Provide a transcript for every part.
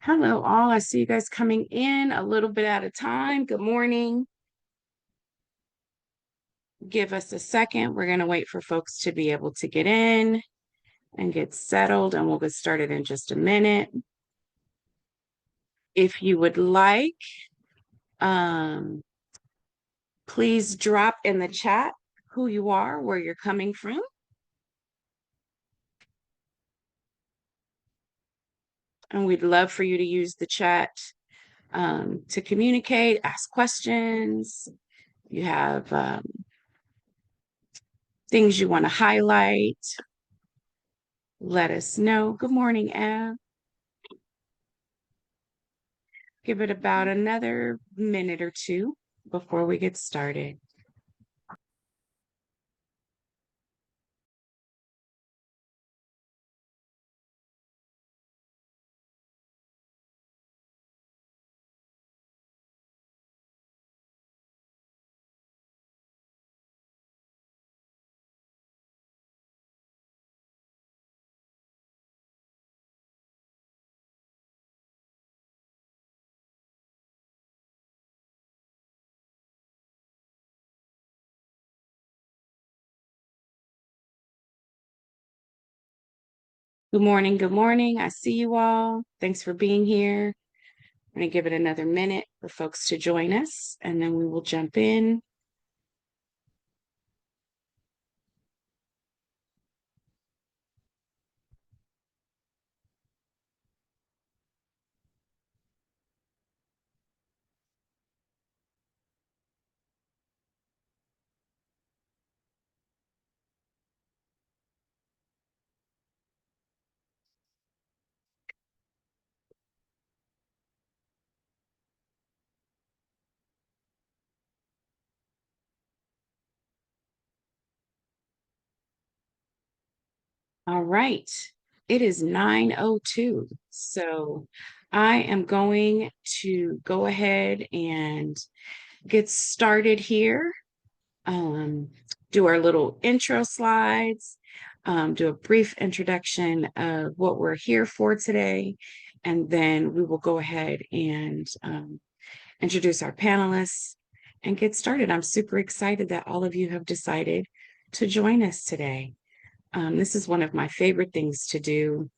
Hello, all. I see you guys coming in a little bit at a time. Good morning. Give us a second. We're going to wait for folks to be able to get in and get settled, and we'll get started in just a minute. If you would like, please drop in the chat who you are, where you're coming from. And we'd love for you to use the chat to communicate, ask questions. You have things you want to highlight. Let us know. Good morning, Ev. Give it about another minute or two before we get started. Good morning. Good morning. I see you all. Thanks for being here. I'm going to give it another minute for folks to join us, and then we will jump in. All right. It is 9:02. So I am going to go ahead and get started here. Do our little intro slides, do a brief introduction of what we're here for today, and then we will go ahead and introduce our panelists and get started. I'm super excited that all of you have decided to join us today. This is one of my favorite things to do.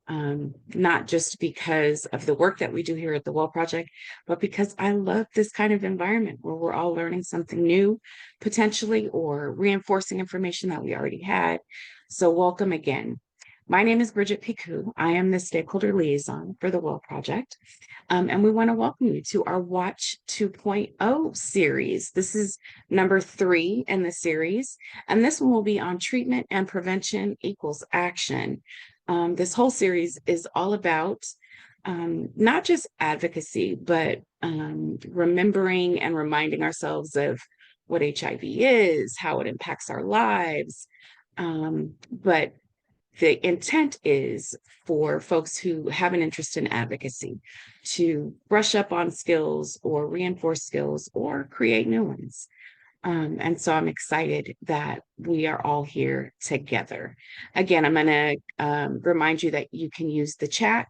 Not just because of the work that we do here at the Well Project, but because I love this kind of environment where we're all learning something new, potentially, or reinforcing information that we already had. So welcome again. My name is Bridgette Picou. I am the Stakeholder Liaison for the Well Project. And we want to welcome you to our Watch 2.0 series. This is number 3 in the series, and this one will be on treatment and prevention equals action. This whole series is all about not just advocacy, but remembering and reminding ourselves of what HIV is, how it impacts our lives. But the intent is for folks who have an interest in advocacy to brush up on skills or reinforce skills or create new ones. And so I'm excited that we are all here together. Again, I'm going to remind you that you can use the chat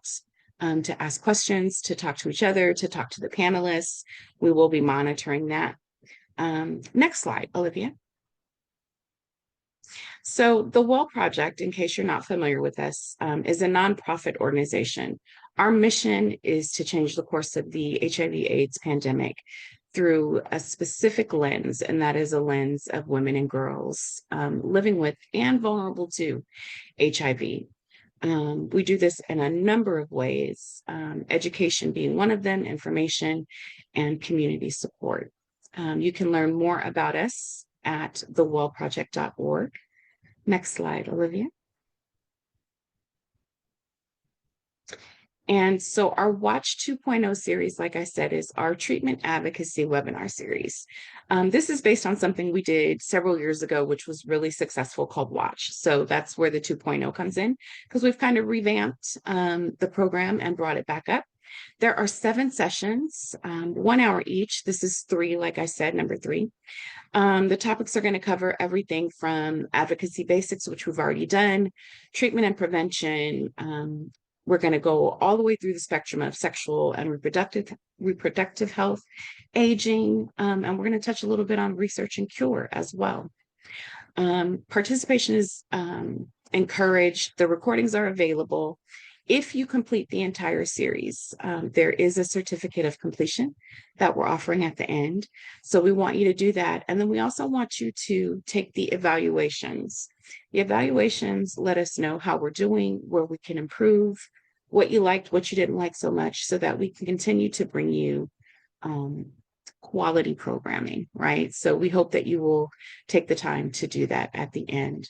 to ask questions, to talk to each other, to talk to the panelists. We will be monitoring that. Next slide, Olivia. So the Well Project, in case you're not familiar with us, is a nonprofit organization. Our mission is to change the course of the HIV/AIDS pandemic through a specific lens, and that is a lens of women and girls living with and vulnerable to HIV. We do this in a number of ways, education being one of them, information, and community support. You can learn more about us at thewellproject.org. Next slide, Olivia. And so our Watch 2.0 series, like I said, is our treatment advocacy webinar series. This is based on something we did several years ago, which was really successful, called Watch. So that's where the 2.0 comes in, because we've kind of revamped the program and brought it back up. There are 7 sessions, 1 hour each. This is 3, like I said, number 3. The topics are going to cover everything from advocacy basics, which we've already done, treatment and prevention, We're going to go all the way through the spectrum of sexual and reproductive health, aging, and we're going to touch a little bit on research and cure as well. Participation is encouraged. The recordings are available. If you complete the entire series, there is a certificate of completion that we're offering at the end. So we want you to do that. And then we also want you to take the evaluations. The evaluations let us know how we're doing, where we can improve, what you liked, what you didn't like so much, so that we can continue to bring you quality programming, right? So we hope that you will take the time to do that at the end.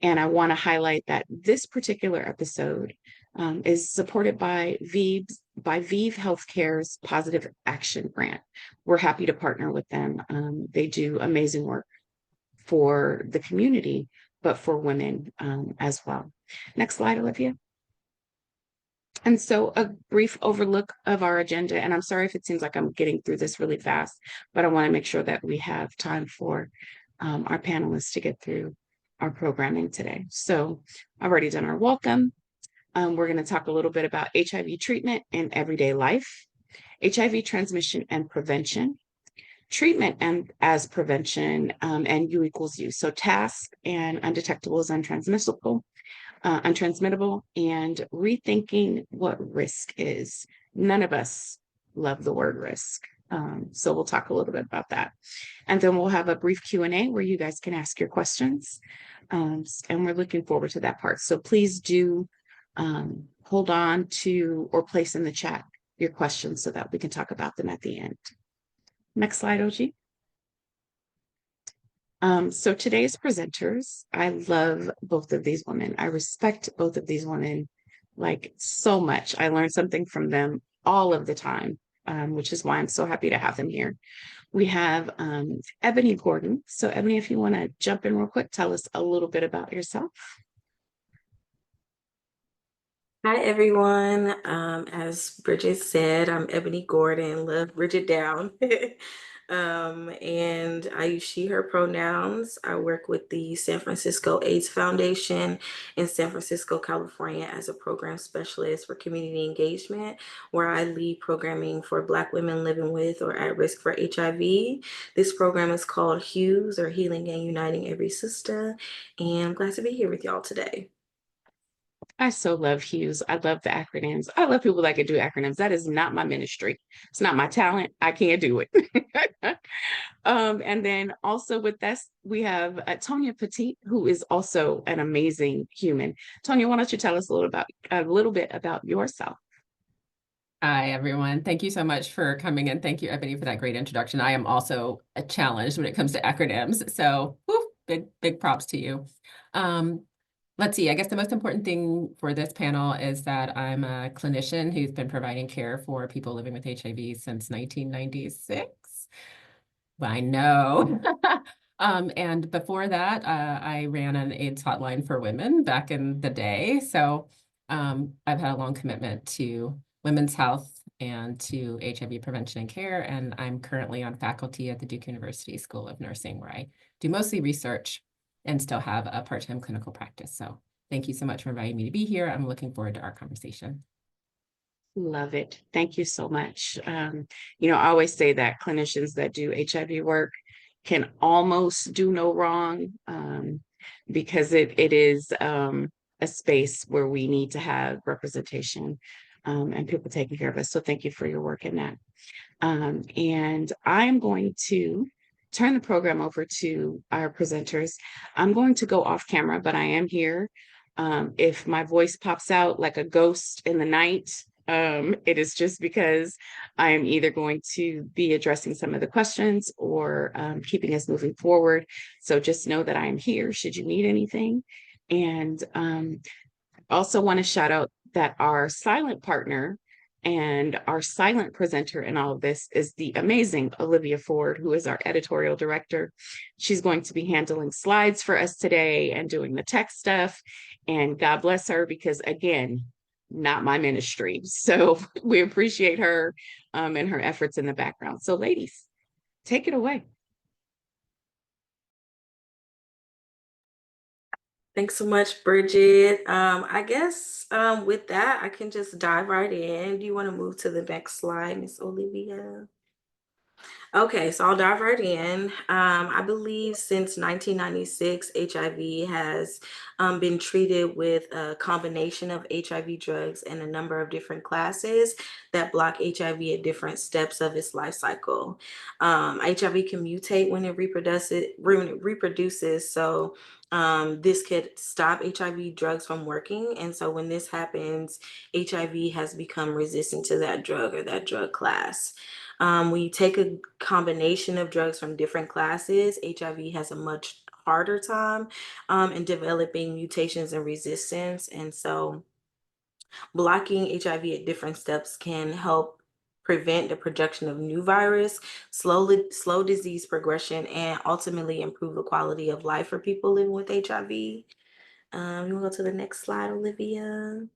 And I want to highlight that this particular episode is supported by ViV Healthcare's Positive Action Grant. We're happy to partner with them. They do amazing work for the community, but for women as well. Next slide, Olivia. And so a brief overlook of our agenda, and I'm sorry if it seems like I'm getting through this really fast, but I want to make sure that we have time for our panelists to get through our programming today. So I've already done our welcome. We're going to talk a little bit about HIV treatment in everyday life, HIV transmission and prevention, treatment and as prevention, and U equals U. So task and undetectable is untransmissible, and rethinking what risk is. None of us love the word risk. So we'll talk a little bit about that. And then we'll have a brief Q&A where you guys can ask your questions. And we're looking forward to that part. So please do hold on to or place in the chat your questions so that we can talk about them at the end. Next slide, OG. So today's presenters, I love both of these women. I respect both of these women like so much. I learn something from them all of the time, which is why I'm so happy to have them here. We have Ebony Gordon. So Ebony, if you want to jump in real quick, tell us a little bit about yourself. Hi, everyone. As Bridgette said, I'm Ebony Gordon, love Bridgette down. And I use she, her pronouns. I work with the San Francisco AIDS Foundation in San Francisco, California as a program specialist for community engagement, where I lead programming for Black women living with or at risk for HIV. This program is called HUES, or Healing and Uniting Every Sista. And I'm glad to be here with y'all today. I so love HUES. I love the acronyms. I love people that can do acronyms. That is not my ministry. It's not my talent. I can't do it. And then also with us, we have Tonia Poteat, who is also an amazing human. Tonia, why don't you tell us a little bit about yourself? Hi, everyone. Thank you so much for coming in. Thank you, Ebony, for that great introduction. I am also a challenge when it comes to acronyms. So big props to you. Let's see, I guess the most important thing for this panel is that I'm a clinician who's been providing care for people living with HIV since 1996. I know. And before that, I ran an AIDS hotline for women back in the day. So I've had a long commitment to women's health and to HIV prevention and care. And I'm currently on faculty at the Duke University School of Nursing, where I do mostly research and still have a part-time clinical practice. So thank you so much for inviting me to be here. I'm looking forward to our conversation. Love it. Thank you so much. I always say that clinicians that do HIV work can almost do no wrong, because it is a space where we need to have representation and people taking care of us. So thank you for your work in that. And I'm going to turn the program over to our presenters. I'm going to go off camera, but I am here. If my voice pops out like a ghost in the night, it is just because I am either going to be addressing some of the questions or keeping us moving forward. So just know that I am here should you need anything. And also want to shout out that our silent partner and our silent presenter in all of this is the amazing Olivia Ford, who is our editorial director. She's going to be handling slides for us today and doing the tech stuff. And God bless her, because again, not my ministry. So we appreciate her and her efforts in the background. So ladies, take it away. Thanks so much, Bridgette. I guess with that, I can just dive right in. Do you want to move to the next slide, Miss Olivia? Okay, so I'll dive right in. I believe since 1996, HIV has been treated with a combination of HIV drugs and a number of different classes that block HIV at different steps of its life cycle. HIV can mutate when it reproduces, so this could stop HIV drugs from working. And so when this happens, HIV has become resistant to that drug or that drug class. When you take a combination of drugs from different classes, HIV has a much harder time in developing mutations and resistance. And so blocking HIV at different steps can help prevent the production of new virus, slow disease progression, and ultimately improve the quality of life for people living with HIV. You want to go to the next slide, Olivia?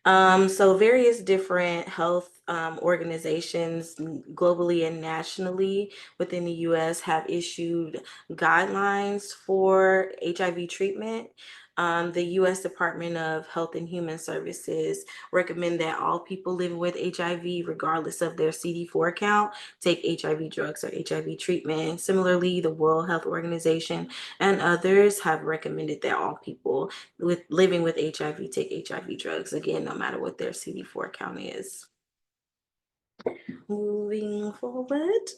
So various different health organizations globally and nationally within the US have issued guidelines for HIV treatment. The US Department of Health and Human Services recommend that all people living with HIV, regardless of their CD4 count, take HIV drugs or HIV treatment. Similarly, the World Health Organization and others have recommended that all people living with HIV take HIV drugs, again, no matter what their CD4 count is. Moving forward.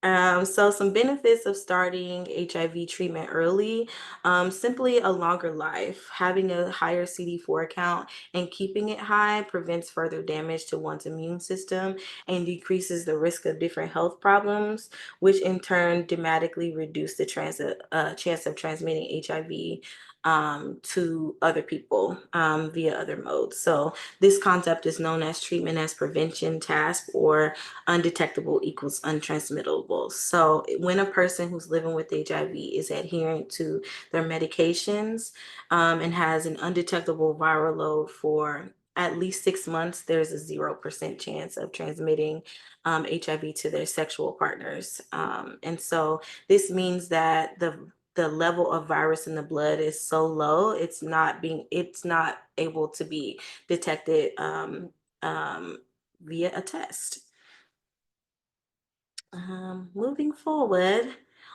So some benefits of starting HIV treatment early, simply a longer life, having a higher CD4 count and keeping it high prevents further damage to one's immune system and decreases the risk of different health problems, which in turn dramatically reduce the chance of transmitting HIV to other people via other modes. So this concept is known as treatment as prevention task, or undetectable equals untransmittable. So when a person who's living with HIV is adherent to their medications and has an undetectable viral load for at least 6 months, there's a 0% chance of transmitting HIV to their sexual partners. And so this means that the level of virus in the blood is so low, it's not able to be detected via a test. Moving forward,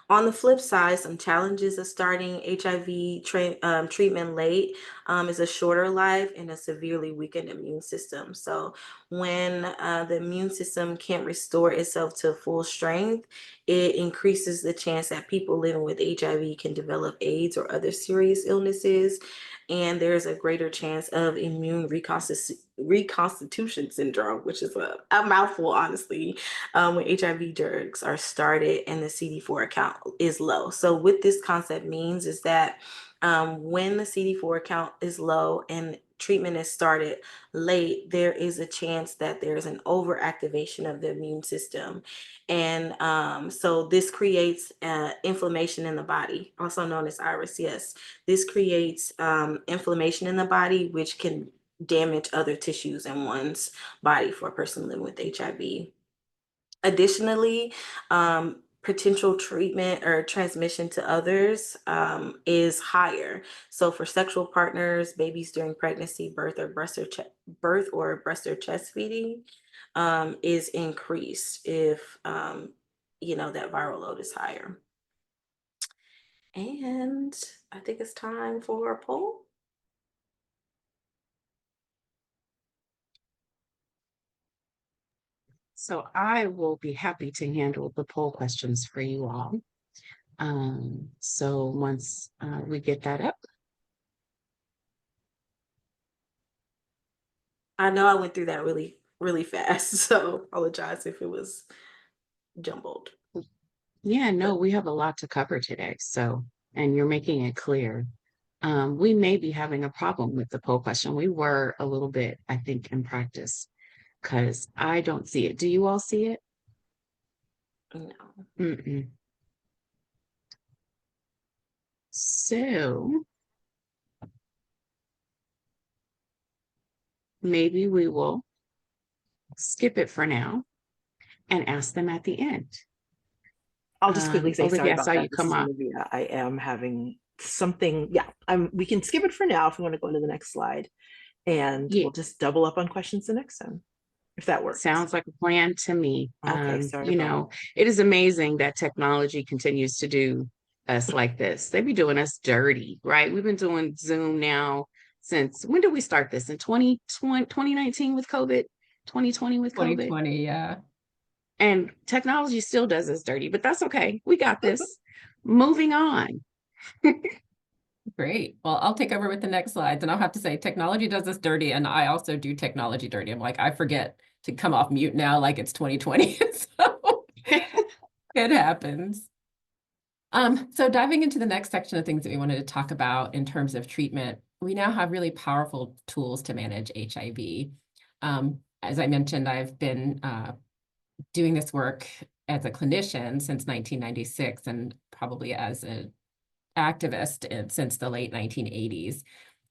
on the flip side, some challenges of starting HIV treatment late is a shorter life and a severely weakened immune system. So when the immune system can't restore itself to full strength, it increases the chance that people living with HIV can develop AIDS or other serious illnesses. And there's a greater chance of immune reconstitution syndrome, which is a mouthful, honestly, when HIV drugs are started and the CD4 count is low. So what this concept means is that when the CD4 count is low and treatment is started late, there is a chance that there's an overactivation of the immune system. And so this creates inflammation in the body, also known as iris. Yes, this creates inflammation in the body, which can damage other tissues in one's body for a person living with HIV. Additionally, potential treatment or transmission to others is higher. So for sexual partners, babies during pregnancy, birth or breast or chest feeding is increased if that viral load is higher. And I think it's time for a poll. So I will be happy to handle the poll questions for you all. So once we get that up. I know I went through that really, really fast, so apologize if it was jumbled. Yeah, no, we have a lot to cover today. So, and you're making it clear. We may be having a problem with the poll question. We were a little bit, I think, in practice because I don't see it. Do you all see it? No. Mm-mm. So maybe we will skip it for now and ask them at the end. I'll just quickly say sorry Olivia, I about saw you that. This come is up. Olivia. I am having something. Yeah, we can skip it for now if we want to go into the next slide, and Yeah, we'll just double up on questions the next time, if that works. sounds like a plan to me. Okay, sorry You about know, it is amazing that technology continues to do us like this. They be doing us dirty, right? We've been doing Zoom now since when did we start this? In 2020, 2019 with COVID, 2020 with COVID. 2020, yeah. And technology still does us dirty, but that's okay. We got this. Moving on. Great. Well, I'll take over with the next slides, and I'll have to say technology does us dirty, and I also do technology dirty. I'm like, I forget to come off mute now like it's 2020. So it happens. So diving into the next section of things that we wanted to talk about in terms of treatment, we now have really powerful tools to manage HIV. As I mentioned, I've been doing this work as a clinician since 1996 and probably as an activist since the late 1980s.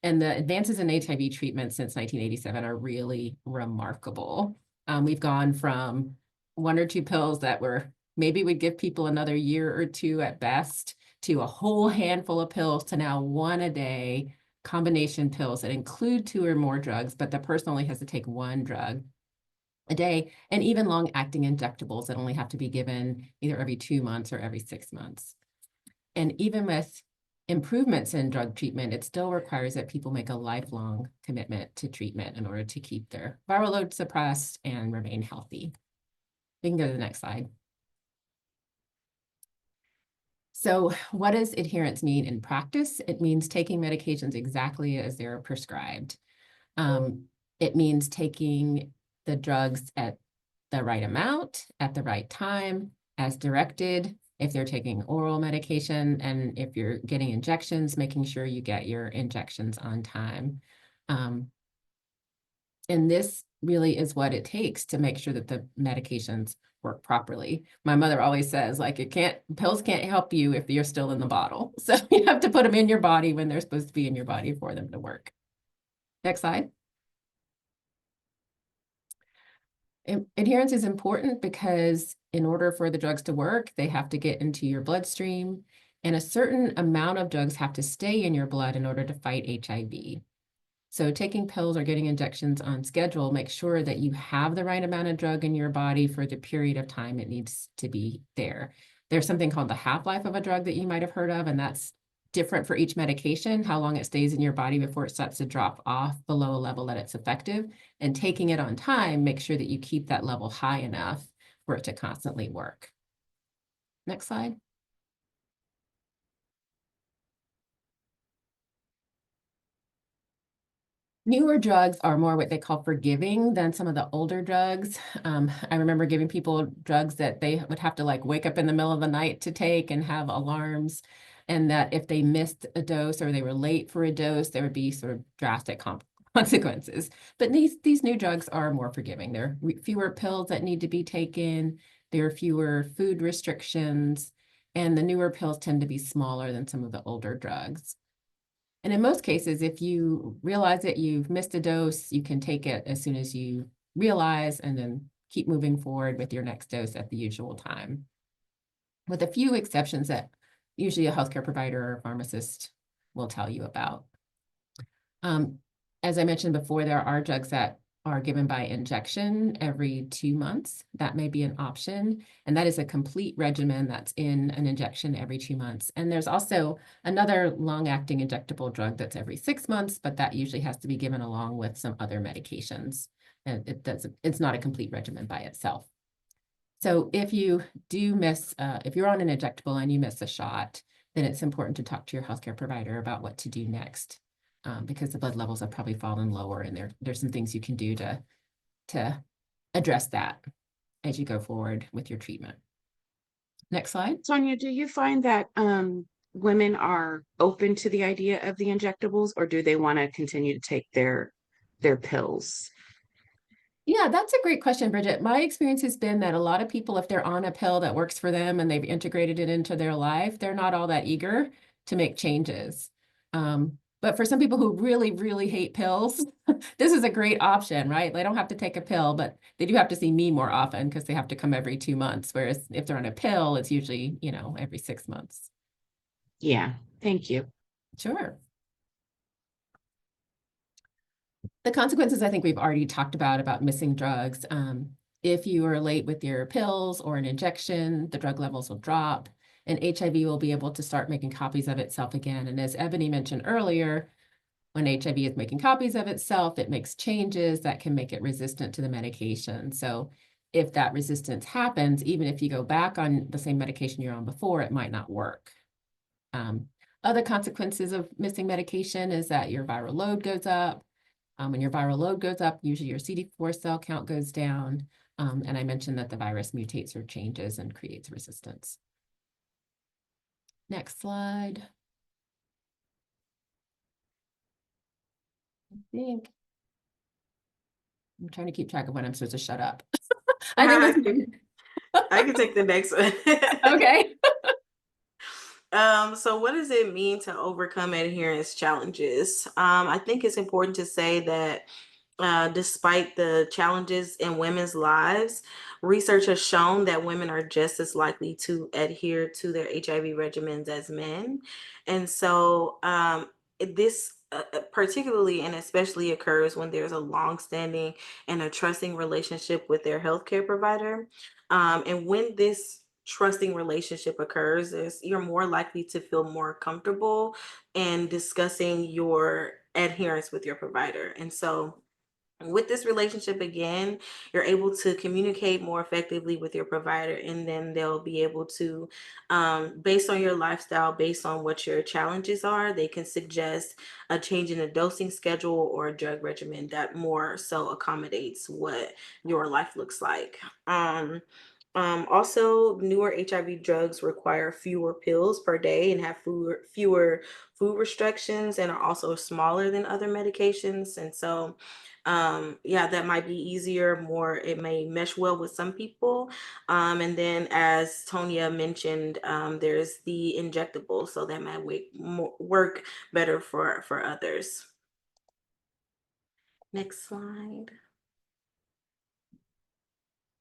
And the advances in HIV treatment since 1987 are really remarkable. We've gone from 1 or 2 pills that were maybe would give people another year or 2 at best to a whole handful of pills to now 1 a day combination pills that include 2 or more drugs, but the person only has to take 1 drug a day, and even long-acting injectables that only have to be given either every 2 months or every 6 months. And even with improvements in drug treatment, it still requires that people make a lifelong commitment to treatment in order to keep their viral load suppressed and remain healthy. We can go to the next slide. So what does adherence mean in practice? It means taking medications exactly as they're prescribed. It means taking the drugs at the right amount, at the right time, as directed. If they're taking oral medication, and if you're getting injections, making sure you get your injections on time. And this really is what it takes to make sure that the medications work properly. My mother always says, like, pills can't help you if you're still in the bottle. So you have to put them in your body when they're supposed to be in your body for them to work. Next slide. Adherence is important because in order for the drugs to work, they have to get into your bloodstream, and a certain amount of drugs have to stay in your blood in order to fight HIV. So taking pills or getting injections on schedule makes sure that you have the right amount of drug in your body for the period of time it needs to be there. There's something called the half-life of a drug that you might have heard of, and that's different for each medication, how long it stays in your body before it starts to drop off below a level that it's effective. And taking it on time, make sure that you keep that level high enough for it to constantly work. Next slide. Newer drugs are more what they call forgiving than some of the older drugs. I remember giving people drugs that they would have to like wake up in the middle of the night to take and have alarms, and that if they missed a dose or they were late for a dose, there would be sort of drastic consequences. But these new drugs are more forgiving. There are fewer pills that need to be taken. There are fewer food restrictions, and the newer pills tend to be smaller than some of the older drugs. And in most cases, if you realize that you've missed a dose, you can take it as soon as you realize and then keep moving forward with your next dose at the usual time, with a few exceptions that usually a healthcare provider or pharmacist will tell you about. As I mentioned before, there are drugs that are given by injection every 2 months. That may be an option, and that is a complete regimen that's in an injection every 2 months. And there's also another long-acting injectable drug that's every 6 months, but that usually has to be given along with some other medications. And it's not a complete regimen by itself. So if you do miss, if you're on an injectable and you miss a shot, then it's important to talk to your healthcare provider about what to do next. Because the blood levels have probably fallen lower, and there's some things you can do to address that as you go forward with your treatment. Next slide. Tonia, do you find that women are open to the idea of the injectables, or do they want to continue to take their pills? Yeah, that's a great question, Bridgette. My experience has been that a lot of people, if they're on a pill that works for them and they've integrated it into their life, they're not all that eager to make changes. But for some people who really, really hate pills, this is a great option, right? They don't have to take a pill, but they do have to see me more often because they have to come every 2 months. Whereas if they're on a pill, it's usually, every 6 months. Yeah, thank you. Sure. The consequences, I think we've already talked about missing drugs. If you are late with your pills or an injection, the drug levels will drop, and HIV will be able to start making copies of itself again. And as Ebony mentioned earlier, when HIV is making copies of itself, it makes changes that can make it resistant to the medication. So if that resistance happens, even if you go back on the same medication you're on before, it might not work. Other consequences of missing medication is that your viral load goes up. When your viral load goes up, usually your CD4 cell count goes down. And I mentioned that the virus mutates or changes and creates resistance. Next slide. I think I'm trying to keep track of when I'm supposed to shut up. I think I can take the next one. okay. So what does it mean to overcome adherence challenges? I think it's important to say that despite the challenges in women's lives, research has shown that women are just as likely to adhere to their HIV regimens as men. And so this particularly and especially occurs when there's a long-standing and a trusting relationship with their healthcare provider. And when this trusting relationship occurs, you're more likely to feel more comfortable in discussing your adherence with your provider. And so with this relationship, again, you're able to communicate more effectively with your provider, and then they'll be able to, based on your lifestyle, based on what your challenges are, they can suggest a change in the dosing schedule or a drug regimen that more so accommodates what your life looks like. Also, newer HIV drugs require fewer pills per day and have fewer food restrictions and are also smaller than other medications. And so, yeah, that might be easier, it may mesh well with some people. And then, as Tonia mentioned, there's the injectable, so that might work better for others. Next slide.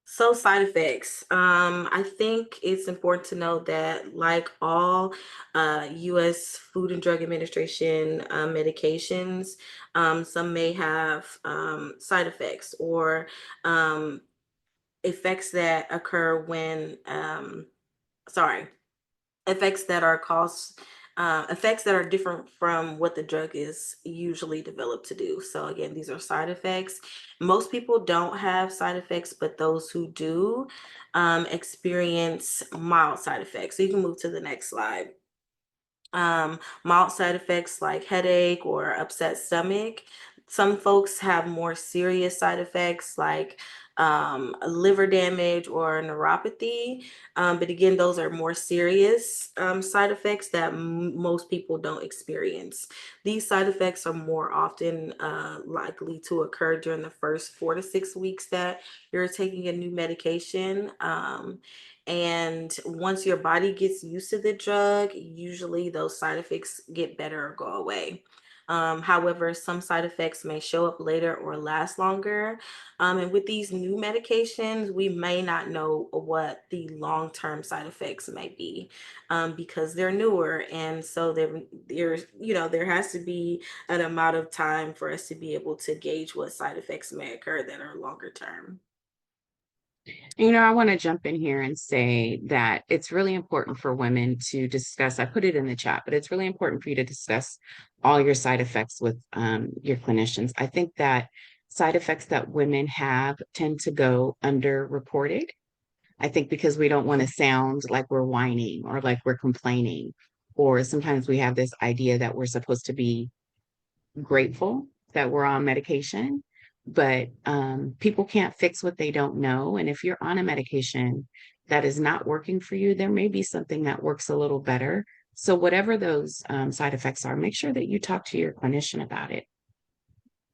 So side effects. I think it's important to note that like all U.S. Food and Drug Administration medications, some may have side effects or effects that occur when, effects that are effects that are different from what the drug is usually developed to do. So again, these are side effects. Most people don't have side effects, but those who do experience mild side effects. So you can move to the next slide. Mild side effects like headache or upset stomach. Some folks have more serious side effects like liver damage or neuropathy. But again, those are more serious side effects that most people don't experience. These side effects are more often likely to occur during the first 4 to 6 weeks that you're taking a new medication. And once your body gets used to the drug, usually those side effects get better or go away. However, some side effects may show up later or last longer. And with these new medications, we may not know what the long-term side effects may be because they're newer. And so there has to be an amount of time for us to be able to gauge what side effects may occur that are longer term. I want to jump in here and say that it's really important for women to discuss. I put it in the chat, but it's really important for you to discuss all your side effects with your clinicians. I think that side effects that women have tend to go underreported. I think because we don't want to sound like we're whining or like we're complaining, or sometimes we have this idea that we're supposed to be grateful that we're on medication, but people can't fix what they don't know. And if you're on a medication that is not working for you, there may be something that works a little better. So whatever those side effects are, make sure that you talk to your clinician about it.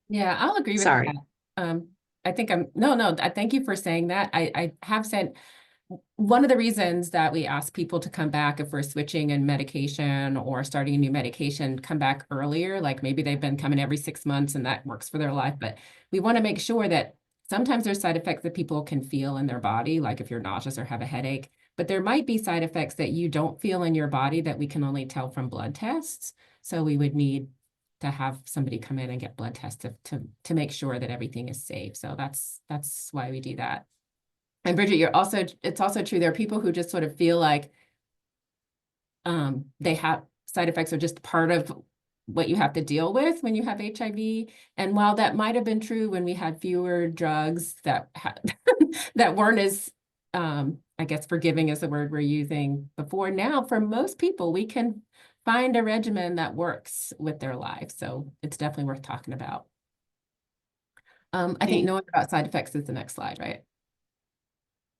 Yeah, I'll agree with Sorry. that. I think no, I thank you for saying that. I have said one of the reasons that we ask people to come back if we're switching in medication or starting a new medication, come back earlier, like maybe they've been coming every 6 months and that works for their life, but we want to make sure that sometimes there's side effects that people can feel in their body, like if you're nauseous or have a headache, but there might be side effects that you don't feel in your body that we can only tell from blood tests. So we would need to have somebody come in and get blood tests to make sure that everything is safe. So that's why we do that. And Bridgette, it's also true, there are people who just sort of feel like they have side effects are just part of what you have to deal with when you have HIV. And while that might have been true when we had fewer drugs that that weren't as, I guess forgiving is the word we're using before, now for most people, we can find a regimen that works with their life. So it's definitely worth talking about. I think knowing about side effects is the next slide, right?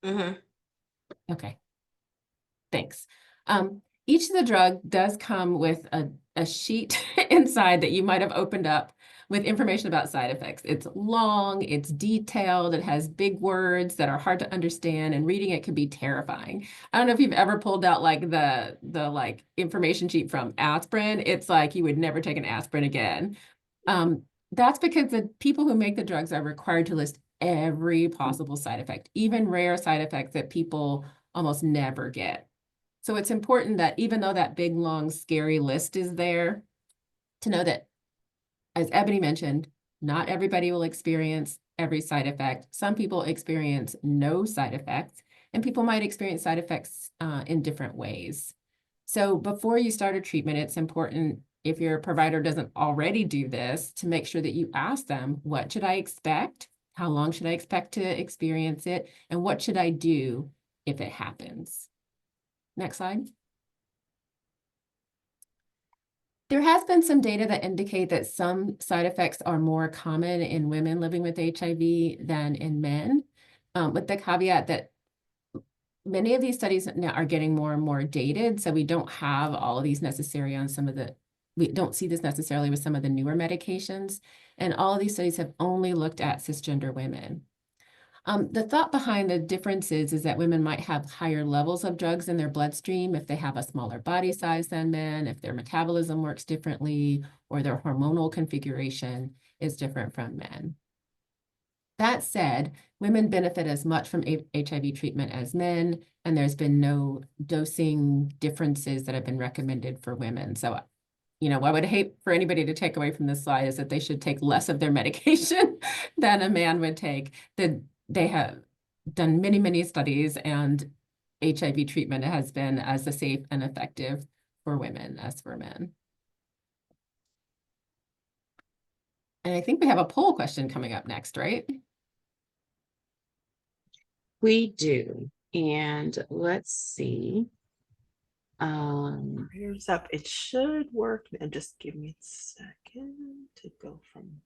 Mm-hmm. Okay, thanks. Each of the drug does come with a sheet inside that you might have opened up with information about side effects. It's long, it's detailed, it has big words that are hard to understand, and reading it can be terrifying. I don't know if you've ever pulled out like the like information sheet from aspirin. It's like you would never take an aspirin again. That's because the people who make the drugs are required to list every possible side effect, even rare side effects that people almost never get. So it's important that even though that big, long, scary list is there, to know that, as Ebony mentioned, not everybody will experience every side effect. Some people experience no side effects, and people might experience side effects in different ways. So before you start a treatment, it's important, if your provider doesn't already do this, to make sure that you ask them, what should I expect? How long should I expect to experience it? And what should I do if it happens? Next slide. There has been some data that indicate that some side effects are more common in women living with HIV than in men, with the caveat that many of these studies now are getting more and more dated, so we don't have all of these necessary on some of the, we don't see this necessarily with some of the newer medications, and all of these studies have only looked at cisgender women. The thought behind the differences is that women might have higher levels of drugs in their bloodstream if they have a smaller body size than men, if their metabolism works differently, or their hormonal configuration is different from men. That said, women benefit as much from HIV treatment as men, and there's been no dosing differences that have been recommended for women. So, you know, what I would hate for anybody to take away from this slide is that they should take less of their medication than a man would take. They have done many, many studies, and HIV treatment has been as safe and effective for women as for men. And I think we have a poll question coming up next, right? We do. And let's see. Prayers up. It should work. And just give me a second to go from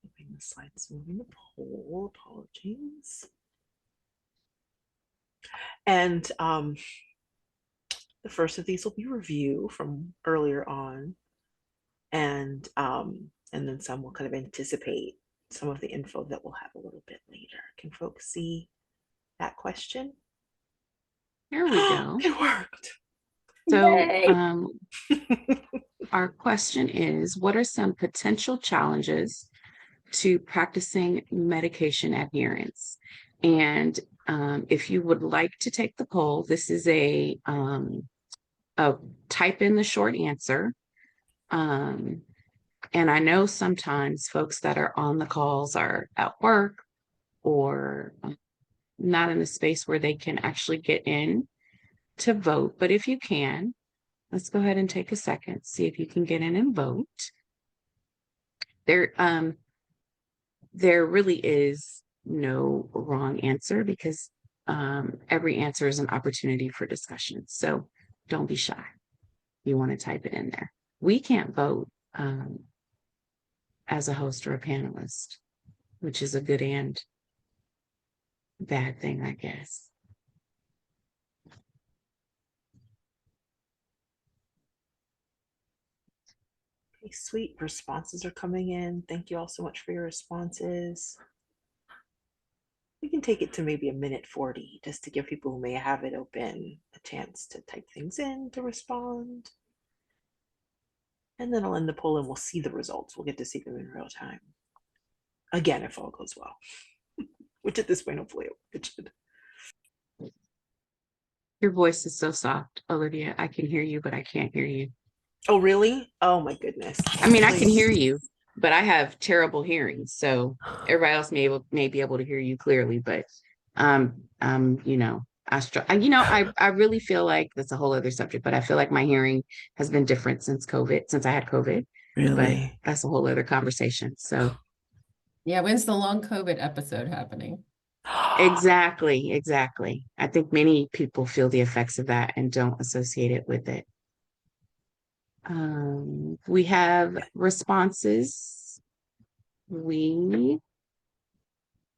moving the slides, moving the poll. Apologies. And the first of these will be review from earlier on, and then some will kind of anticipate some of the info that we'll have a little bit later. Can folks see that question? There we go. It worked. So our question is, what are some potential challenges to practicing medication adherence? And if you would like to take the poll, this is a type in the short answer. And I know sometimes folks that are on the calls are at work or not in a space where they can actually get in to vote. But if you can, let's go ahead and take a second, see if you can get in and vote. There really is no wrong answer, because every answer is an opportunity for discussion. So don't be shy. You want to type it in there. We can't vote as a host or a panelist, which is a good and bad thing, I guess. Okay, sweet. Responses are coming in. Thank you all so much for your responses. We can take it to maybe a minute 40 just to give people who may have it open a chance to type things in to respond. And then I'll end the poll and we'll see the results. We'll get to see them in real time. Again, if all goes well, which at this point, hopefully it should. Your voice is so soft, Olivia. I can hear you, but I can't hear you. Oh, really? Oh my goodness. I mean, I can Please. hear you, but I have terrible hearing. So everybody else may be able to hear you clearly, but you know, I really feel like that's a whole other subject, but I feel like my hearing has been different since I had COVID. But Really? that's a whole other conversation. So Yeah, when's the long COVID episode happening? exactly. I think many people feel the effects of that and don't associate it with it. We have responses.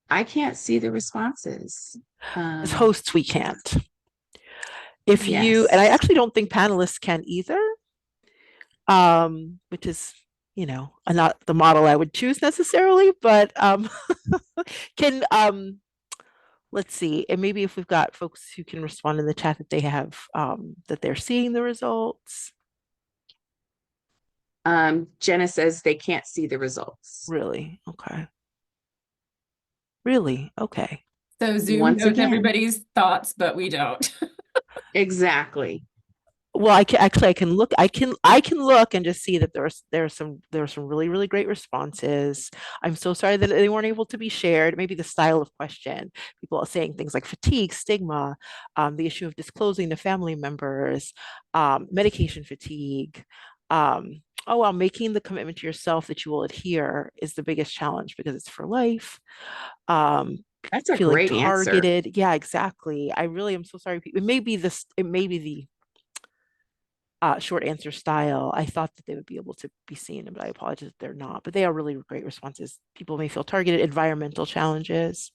I can't see the responses. As hosts, we can't. If Yes. you, and I actually don't think panelists can either, which is, you know, not the model I would choose necessarily, but can, let's see, and maybe if we've got folks who can respond in the chat that they have, that they're seeing the results. Jenna says they can't see the results. Really? Okay. Really? Okay. So Zoom Once knows again. everybody's thoughts, but we don't. Exactly. Well, I can look and just see that there are some really, really great responses. I'm so sorry that they weren't able to be shared. Maybe the style of question, people are saying things like fatigue, stigma, the issue of disclosing to family members, medication fatigue. Oh, well, making the commitment to yourself that you will adhere is the biggest challenge because it's for life. That's a Feeling great answer. targeted. Yeah, exactly. I really am so sorry. It may be the short answer style. I thought that they would be able to be seen, but I apologize if they're not. But they are really great responses. People may feel targeted, environmental challenges.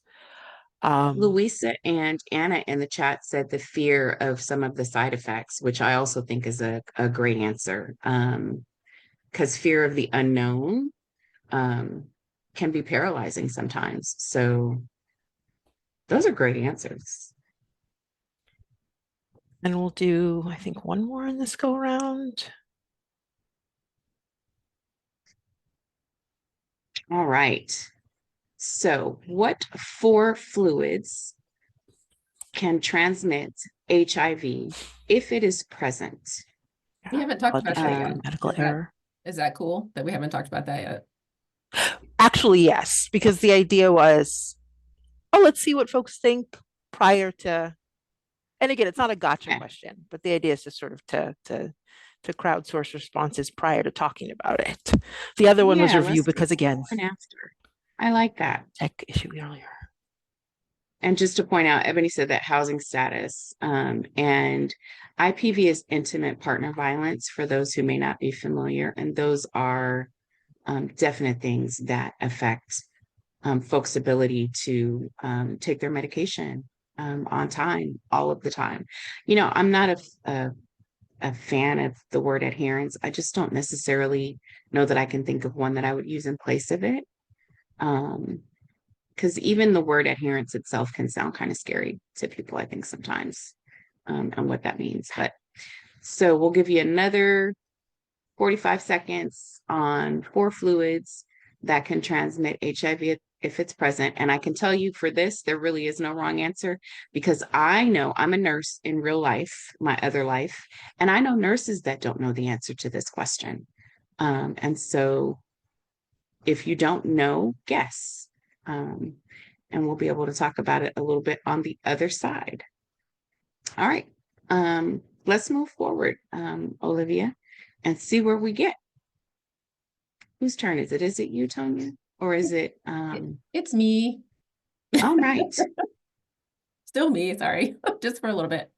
Louisa and Anna in the chat said the fear of some of the side effects, which I also think is a great answer. Because fear of the unknown can be paralyzing sometimes. So those are great answers. And we'll do, I think, one more in this go round. All right. So what 4 fluids can transmit HIV if it is present? We haven't talked about that yet. Medical error. Is that cool that we haven't talked about that yet? Actually, yes, because the idea was, oh, let's see what folks think prior to, and again, it's not a gotcha question, but the idea is just sort of to crowdsource responses prior to talking about it. The other one was review because, again, after. I like that. Tech issue earlier. And just to point out, Ebony said that housing status and IPV is intimate partner violence for those who may not be familiar. And those are definite things that affect folks' ability to take their medication on time, all of the time. You know, I'm not a fan of the word adherence. I just don't necessarily know that I can think of one that I would use in place of it. Because even the word adherence itself can sound kind of scary to people, I think, sometimes, and what that means. But so we'll give you another 45 seconds on 4 fluids that can transmit HIV if it's present. And I can tell you for this, there really is no wrong answer, because I know I'm a nurse in real life, my other life, and I know nurses that don't know the answer to this question. And so if you don't know, guess. And we'll be able to talk about it a little bit on the other side. All right, let's move forward, Olivia, and see where we get. Whose turn is it? Is it you, Tonia? Or is it? It's me. All right. Still me, sorry, just for a little bit.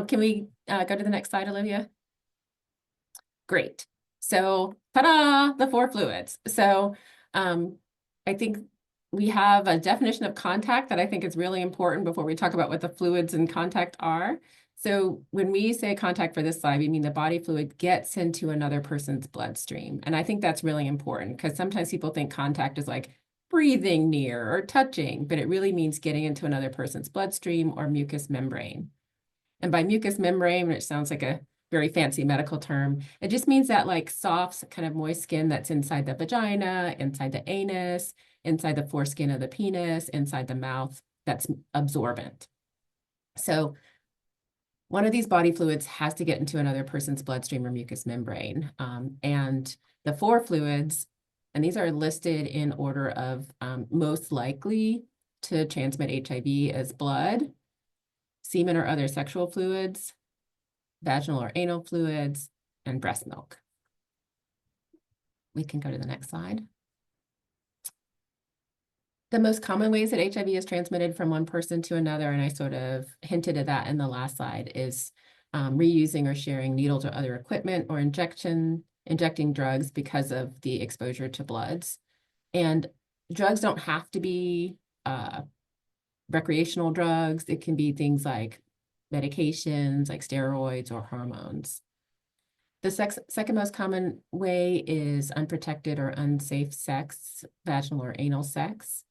Can we go to the next slide, Olivia? Great. So, ta-da, the 4 fluids. So, I think we have a definition of contact that I think is really important before we talk about what the fluids in contact are. So when we say contact for this slide, we mean the body fluid gets into another person's bloodstream. And I think that's really important because sometimes people think contact is like breathing near or touching, but it really means getting into another person's bloodstream or mucous membrane. And by mucous membrane, which sounds like a very fancy medical term, it just means that like soft, kind of moist skin that's inside the vagina, inside the anus, inside the foreskin of the penis, inside the mouth, that's absorbent. So one of these body fluids has to get into another person's bloodstream or mucous membrane. And the 4 fluids, and these are listed in order of most likely to transmit HIV as blood, semen or other sexual fluids, vaginal or anal fluids, and breast milk. We can go to the next slide. The most common ways that HIV is transmitted from one person to another, and I sort of hinted at that in the last slide, is reusing or sharing needles or other equipment, or injecting drugs because of the exposure to bloods. And drugs don't have to be recreational drugs. It can be things like medications, like steroids or hormones. The second most common way is unprotected or unsafe sex, vaginal or anal sex.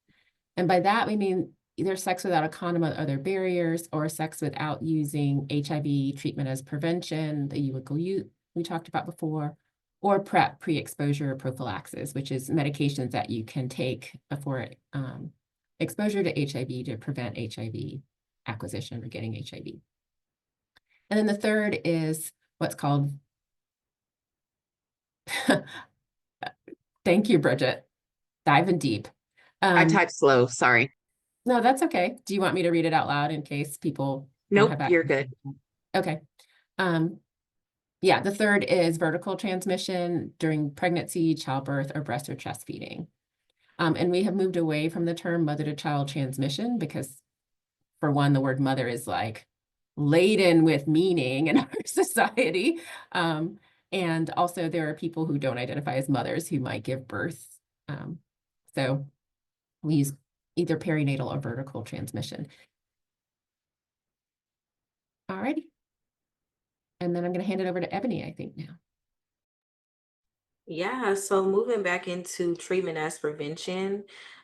And by that, we mean either sex without a condom or other barriers, or sex without using HIV treatment as prevention, the UICL we talked about before, or PrEP, pre-exposure prophylaxis, which is medications that you can take before exposure to HIV to prevent HIV acquisition or getting HIV. And then the third is what's called, thank you, Bridgette, diving deep. I type slow, sorry. No, that's okay. Do you want me to read it out loud in case people don't Nope, have you're access? good. Okay. Yeah, the third is vertical transmission during pregnancy, childbirth, or breast or chest feeding. And we have moved away from the term mother-to-child transmission because, for one, the word mother is like laden with meaning in our society. And also there are people who don't identify as mothers who might give birth. So we use either perinatal or vertical transmission. All righty. And then I'm going to hand it over to Ebony, I think, now. Yeah, so moving back into treatment as prevention,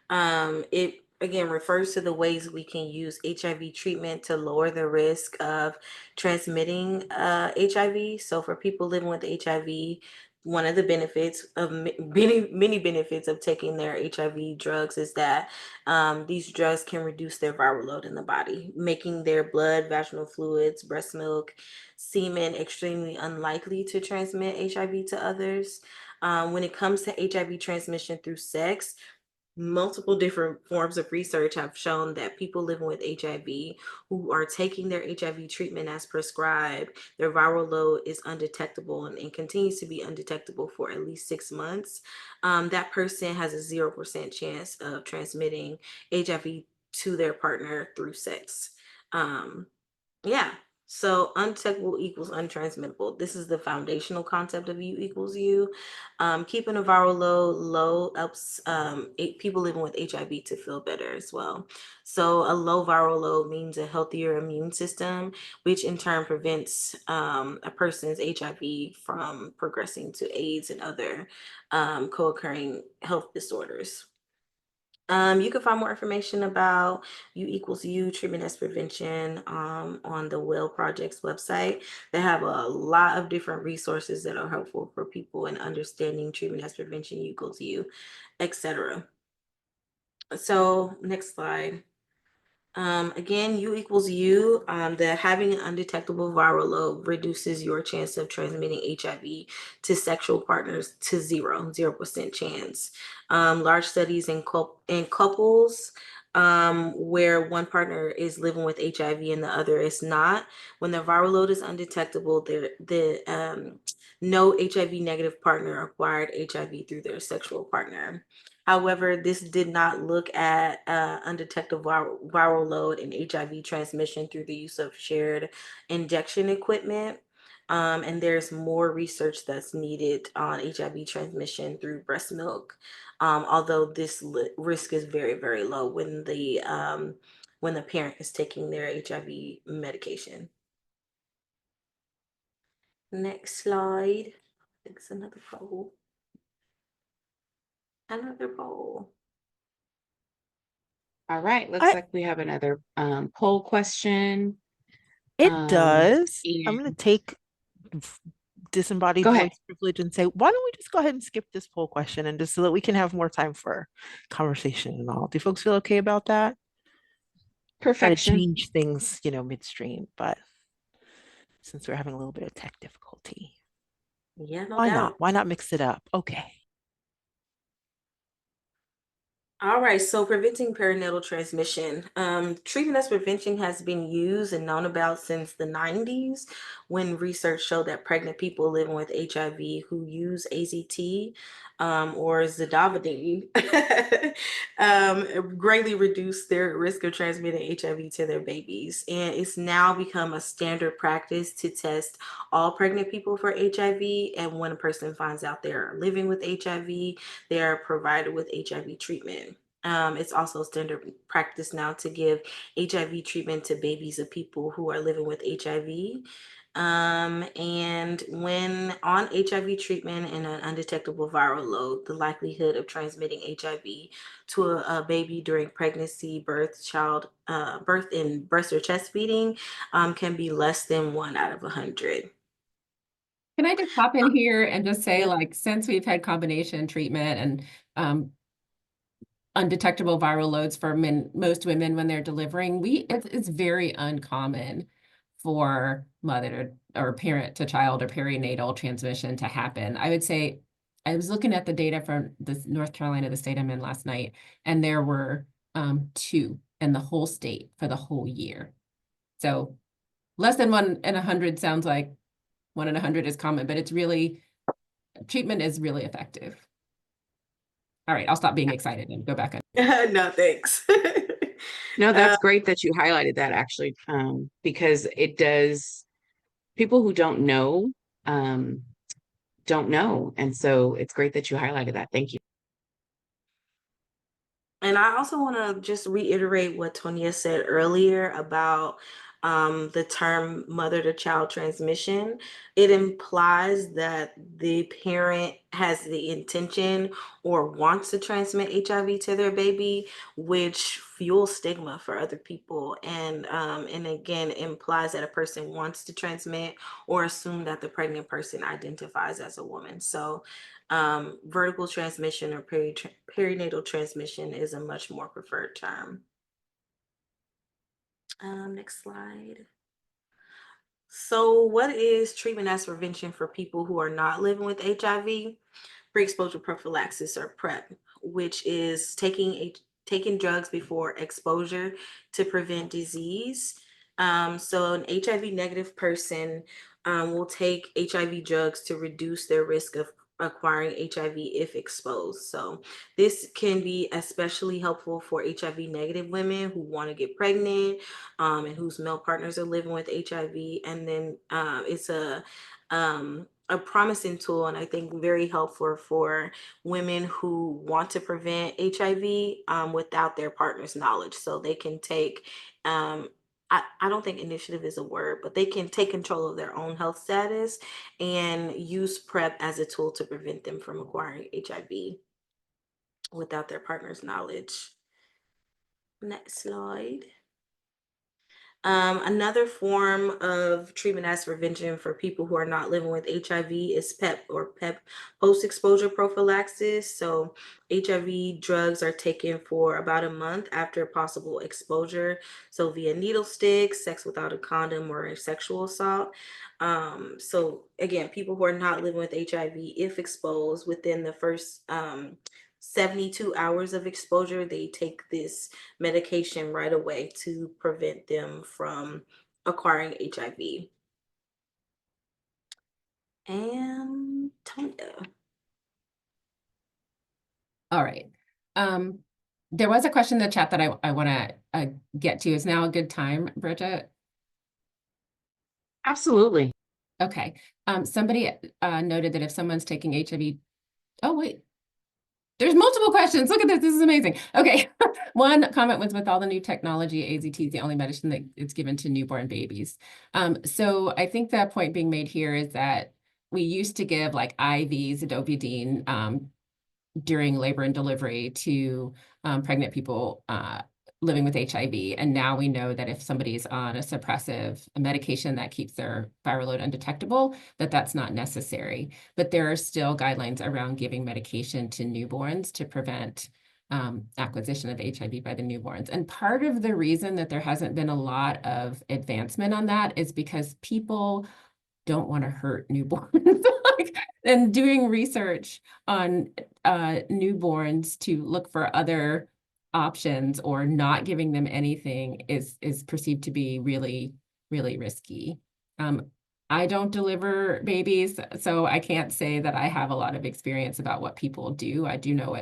it again refers to the ways we can use HIV treatment to lower the risk of transmitting HIV. So for people living with HIV, one of the benefits of many benefits of taking their HIV drugs is that these drugs can reduce their viral load in the body, making their blood, vaginal fluids, breast milk, semen extremely unlikely to transmit HIV to others. When it comes to HIV transmission through sex, multiple different forms of research have shown that people living with HIV who are taking their HIV treatment as prescribed, their viral load is undetectable and continues to be undetectable for at least 6 months. That person has a 0% chance of transmitting HIV to their partner through sex. Yeah. So undetectable equals untransmittable. This is the foundational concept of U equals U. Keeping a viral load low helps people living with HIV to feel better as well. So a low viral load means a healthier immune system, which in turn prevents a person's HIV from progressing to AIDS and other co-occurring health disorders. You can find more information about U equals U treatment as prevention on the Well Project's website. They have a lot of different resources that are helpful for people in understanding treatment as prevention, U equals U, etc. So next slide. Again, U equals U, that having an undetectable viral load reduces your chance of transmitting HIV to sexual partners to 0% chance. Large studies in couples where one partner is living with HIV and the other is not, when the viral load is undetectable, no HIV negative partner acquired HIV through their sexual partner. However, this did not look at undetectable viral load and HIV transmission through the use of shared injection equipment. And there's more research that's needed on HIV transmission through breast milk, although this risk is very, very low when the parent is taking their HIV medication. Next slide. I think it's another poll. Another poll. All right, looks I like we have another poll question. It Um, does. I'm going to and take disembodied go ahead. voice privilege and say, why don't we just go ahead and skip this poll question and just so that we can have more time for conversation and all. Do folks feel okay about that? Try to Perfection. change things, midstream, but since we're having a little bit of tech difficulty, Yeah, no why not? doubt. Why not mix it up? Okay. All right, so preventing perinatal transmission. Treatment as prevention has been used and known about since the 90s when research showed that pregnant people living with HIV who use AZT or zidovudine greatly reduce their risk of transmitting HIV to their babies. And it's now become a standard practice to test all pregnant people for HIV. And when a person finds out they're living with HIV, they are provided with HIV treatment. It's also standard practice now to give HIV treatment to babies of people who are living with HIV. And when on HIV treatment and an undetectable viral load, the likelihood of transmitting HIV to a baby during pregnancy, birth and breast or chest feeding can be less than 1 out of 100. Can I just pop in here and just say, Yeah. like, since we've had combination treatment and undetectable viral loads for most women when they're delivering, it's very uncommon for mother or parent to child or perinatal transmission to happen. I would say, I was looking at the data from this North Carolina, the state I'm in last night, and there were 2 in the whole state for the whole year. So less than 1 in 100 sounds like 1 in 100 is common, but treatment is really effective. All right, I'll stop being excited and go back. No, thanks. No, that's great that you highlighted that actually, because it does, people who um, don't know. And so it's great that you highlighted that. Thank you. And I also want to just reiterate what Tonia said earlier about the term mother to child transmission. It implies that the parent has the intention or wants to transmit HIV to their baby, which fuels stigma for other people. And again, implies that a person wants to transmit or assume that the pregnant person identifies as a woman. So vertical transmission or perinatal transmission is a much more preferred term. Next slide. So what is treatment as prevention for people who are not living with HIV? Pre-exposure prophylaxis or PrEP, which is taking drugs before exposure to prevent disease. So an HIV negative person will take HIV drugs to reduce their risk of acquiring HIV if exposed. So this can be especially helpful for HIV negative women who want to get pregnant and whose male partners are living with HIV. And then it's a promising tool, and I think very helpful for women who want to prevent HIV without their partner's knowledge. So they can take, I don't think initiative is a word, but they can take control of their own health status and use PrEP as a tool to prevent them from acquiring HIV without their partner's knowledge. Next slide. Another form of treatment as prevention for people who are not living with HIV is PEP or PEP post-exposure prophylaxis. So HIV drugs are taken for about a month after possible exposure. So via needle sticks, sex without a condom, or sexual assault. So again, people who are not living with HIV, if exposed within the first 72 hours of exposure, they take this medication right away to prevent them from acquiring HIV. And Tonia. All right. There was a question in the chat that I want to get to. Is now a good time, Bridgette? Absolutely. Okay. Somebody noted that if someone's taking HIV, oh wait, there's multiple questions. Look at this. This is amazing. Okay. One comment was, with all the new technology, AZT is the only medicine that it's given to newborn babies. So I think the point being made here is that we used to give like IVs, zidovudine, during labor and delivery to pregnant people living with HIV. And now we know that if somebody's on a medication that keeps their viral load undetectable, that's not necessary. But there are still guidelines around giving medication to newborns to prevent acquisition of HIV by the newborns. And part of the reason that there hasn't been a lot of advancement on that is because people don't want to hurt newborns. And doing research on newborns to look for other options or not giving them anything is perceived to be really, really risky. I don't deliver babies, so I can't say that I have a lot of experience about what people do. I do know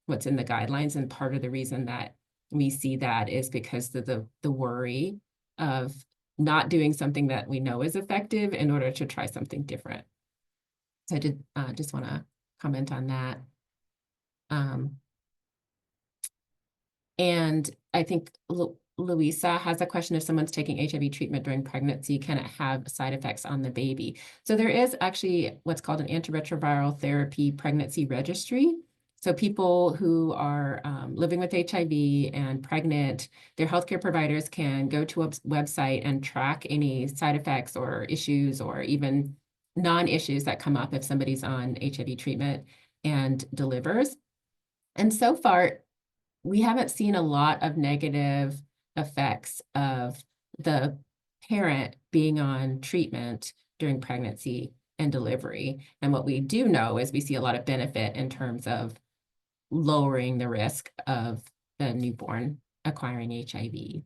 what's in the guidelines, and part of the reason that we see that is because of the worry of not doing something that we know is effective in order to try something different. So I did just want to comment on that. And I think Louisa has a question: if someone's taking HIV treatment during pregnancy, can it have side effects on the baby? So there is actually what's called an antiretroviral therapy pregnancy registry. So people who are living with HIV and pregnant, their healthcare providers can go to a website and track any side effects or issues or even non-issues that come up if somebody's on HIV treatment and delivers. And so far, we haven't seen a lot of negative effects of the parent being on treatment during pregnancy and delivery. And what we do know is we see a lot of benefit in terms of lowering the risk of the newborn acquiring HIV.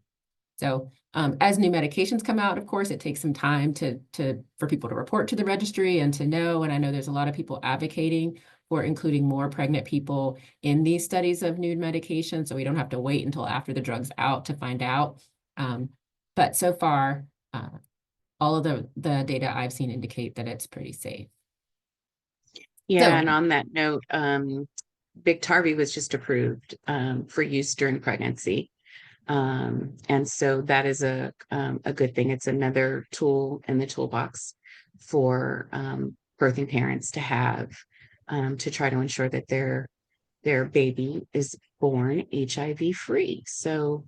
So as new medications come out, of course, it takes some time for people to report to the registry and to know. And I know there's a lot of people advocating for including more pregnant people in these studies of new medications, so we don't have to wait until after the drug's out to find out. But so far, all of the data I've seen indicate that it's pretty safe. Yeah, So, and on that note, Biktarvy was just approved for use during pregnancy. And so that is a good thing. It's another tool in the toolbox for birthing parents to have to try to ensure that their baby is born HIV free. So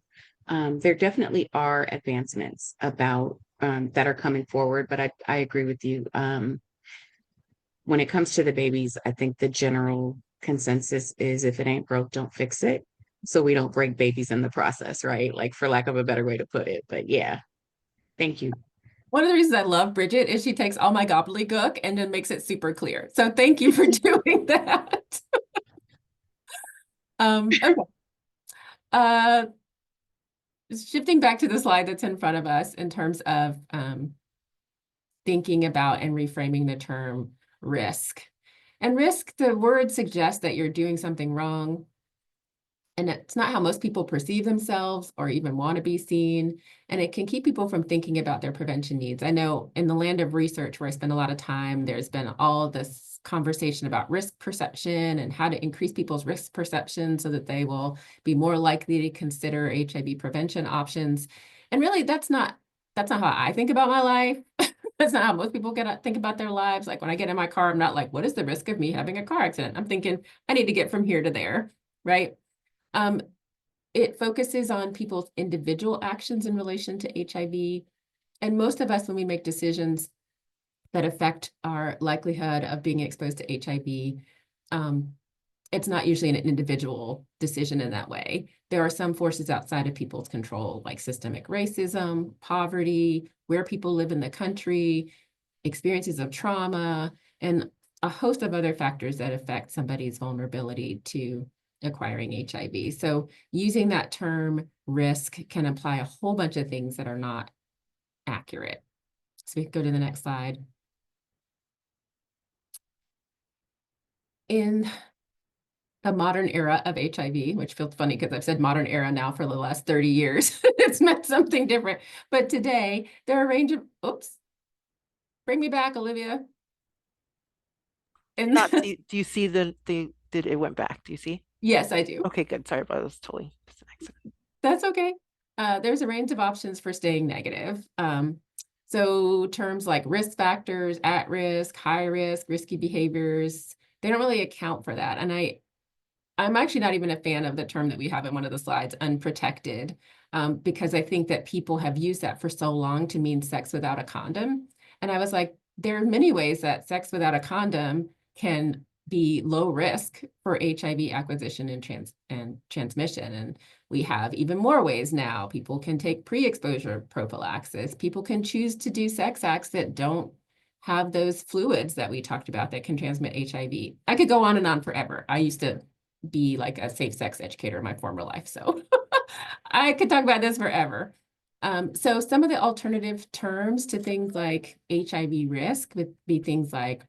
there definitely are advancements about that are coming forward, but I agree with you. When it comes to the babies, I think the general consensus is if it ain't broke, don't fix it. So we don't break babies in the process, right? Like, for lack of a better way to put it. But yeah, thank you. one of the reasons I love Bridgette is she takes all my gobbledygook and then makes it super clear. So thank you for doing that. Okay. Shifting back to the slide that's in front of us in terms of thinking about and reframing the term risk. And risk, the word suggests that you're doing something wrong. And it's not how most people perceive themselves or even want to be seen. And it can keep people from thinking about their prevention needs. I know in the land of research where I spend a lot of time, there's been all this conversation about risk perception and how to increase people's risk perception so that they will be more likely to consider HIV prevention options. And really, that's not how I think about my life. That's not how most people think about their lives. Like when I get in my car, I'm not like, what is the risk of me having a car accident? I'm thinking, I need to get from here to there, right? It focuses on people's individual actions in relation to HIV. And most of us, when we make decisions that affect our likelihood of being exposed to HIV, it's not usually an individual decision in that way. There are some forces outside of people's control, like systemic racism, poverty, where people live in the country, experiences of trauma, and a host of other factors that affect somebody's vulnerability to acquiring HIV. So using that term risk can apply a whole bunch of things that are not accurate. So we can go to the next slide. In the modern era of HIV, which feels funny because I've said modern era now for the last 30 years, it's meant something different. But today, there are a range of, oops, bring me back, Olivia. And do you see did it went back? Do you see? Yes, I do. Okay, good. Sorry about this. Totally. That's okay. There's a range of options for staying negative. So terms like risk factors, at risk, high risk, risky behaviors, they don't really account for that. And I'm actually not even a fan of the term that we have in one of the slides, unprotected, because I think that people have used that for so long to mean sex without a condom. And I was like, there are many ways that sex without a condom can be low risk for HIV acquisition and transmission. And we have even more ways now. People can take pre-exposure prophylaxis. People can choose to do sex acts that don't have those fluids that we talked about that can transmit HIV. I could go on and on forever. I used to be like a safe sex educator in my former life, so I could talk about this forever. So some of the alternative terms to things like HIV risk would be things like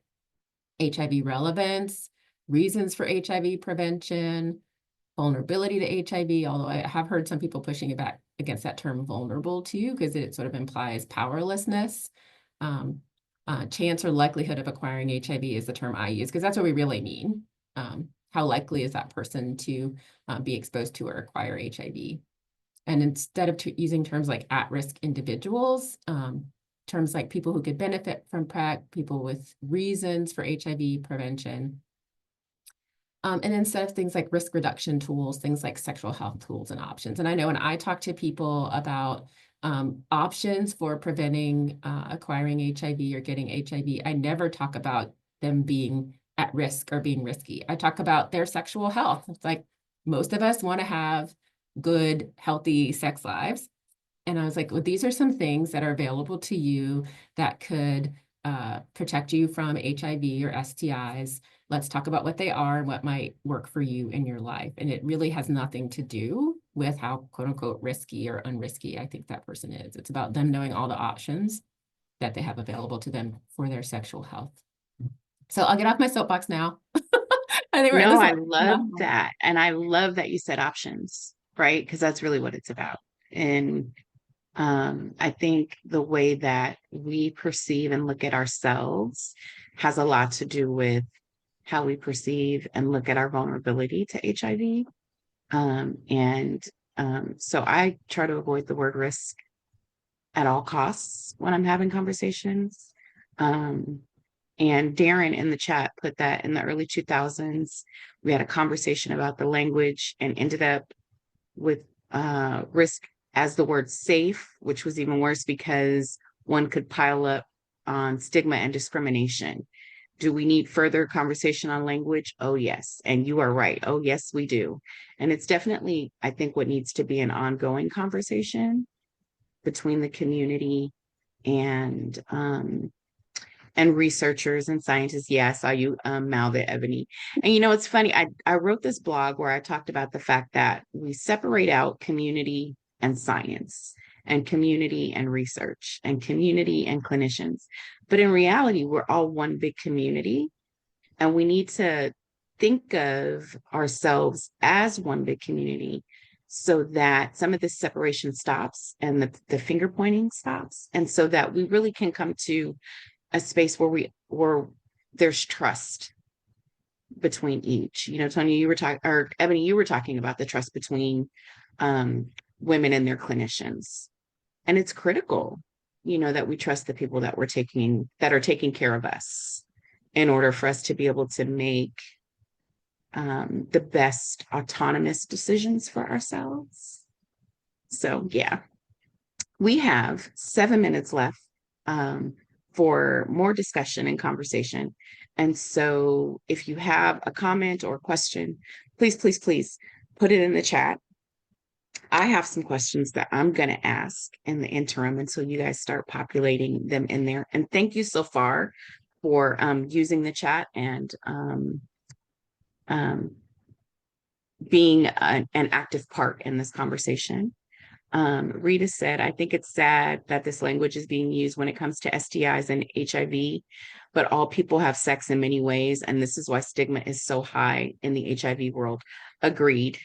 HIV relevance, reasons for HIV prevention, vulnerability to HIV, although I have heard some people pushing it back against that term vulnerable too, because it sort of implies powerlessness. Chance or likelihood of acquiring HIV is the term I use, because that's what we really mean. How likely is that person to be exposed to or acquire HIV? And instead of using terms like at-risk individuals, terms like people who could benefit from PrEP, people with reasons for HIV prevention, and instead of things like risk reduction tools, things like sexual health tools and options. And I know when I talk to people about options for preventing acquiring HIV or getting HIV, I never talk about them being at risk or being risky. I talk about their sexual health. It's like most of us want to have good, healthy sex lives. And I was like, well, these are some things that are available to you that could protect you from HIV or STIs. Let's talk about what they are and what might work for you in your life. And it really has nothing to do with how quote unquote risky or unrisky I think that person is. It's about them knowing all the options that they have available to them for their sexual health. So I'll get off my soapbox now. I think we're at No, this I one. love that. And I love that you said options, right? Because that's really what it's about. And I think the way that we perceive and look at ourselves has a lot to do with how we perceive and look at our vulnerability to HIV. So I try to avoid the word risk at all costs when I'm having conversations. And Darren in the chat put that in the early 2000s, we had a conversation about the language and ended up with risk as the word safe, which was even worse because one could pile up on stigma and discrimination. Do we need further conversation on language? Oh, yes. And you are right. Oh, yes, we do. And it's definitely, I think, what needs to be an ongoing conversation between the community and researchers and scientists. Yeah, I saw you mouth it, Ebony. And you know, it's funny. I wrote this blog where I talked about the fact that we separate out community and science and community and research and community and clinicians. But in reality, we're all one big community. And we need to think of ourselves as one big community so that some of this separation stops and the finger pointing stops. And so that we really can come to a space where there's trust between each. You know, Tonia, you were talking, or Ebony, you were talking about the trust between women and their clinicians. And it's critical, you know, that we trust the people that are taking care of us in order for us to be able to make the best autonomous decisions for ourselves. So yeah, we have 7 minutes left for more discussion and conversation. And so if you have a comment or question, please, please, please put it in the chat. I have some questions that I'm going to ask in the interim until you guys start populating them in there. And thank you so far for using the chat and being an active part in this conversation. Rita said, I think it's sad that this language is being used when it comes to STIs and HIV, but all people have sex in many ways. And this is why stigma is so high in the HIV world. Agreed.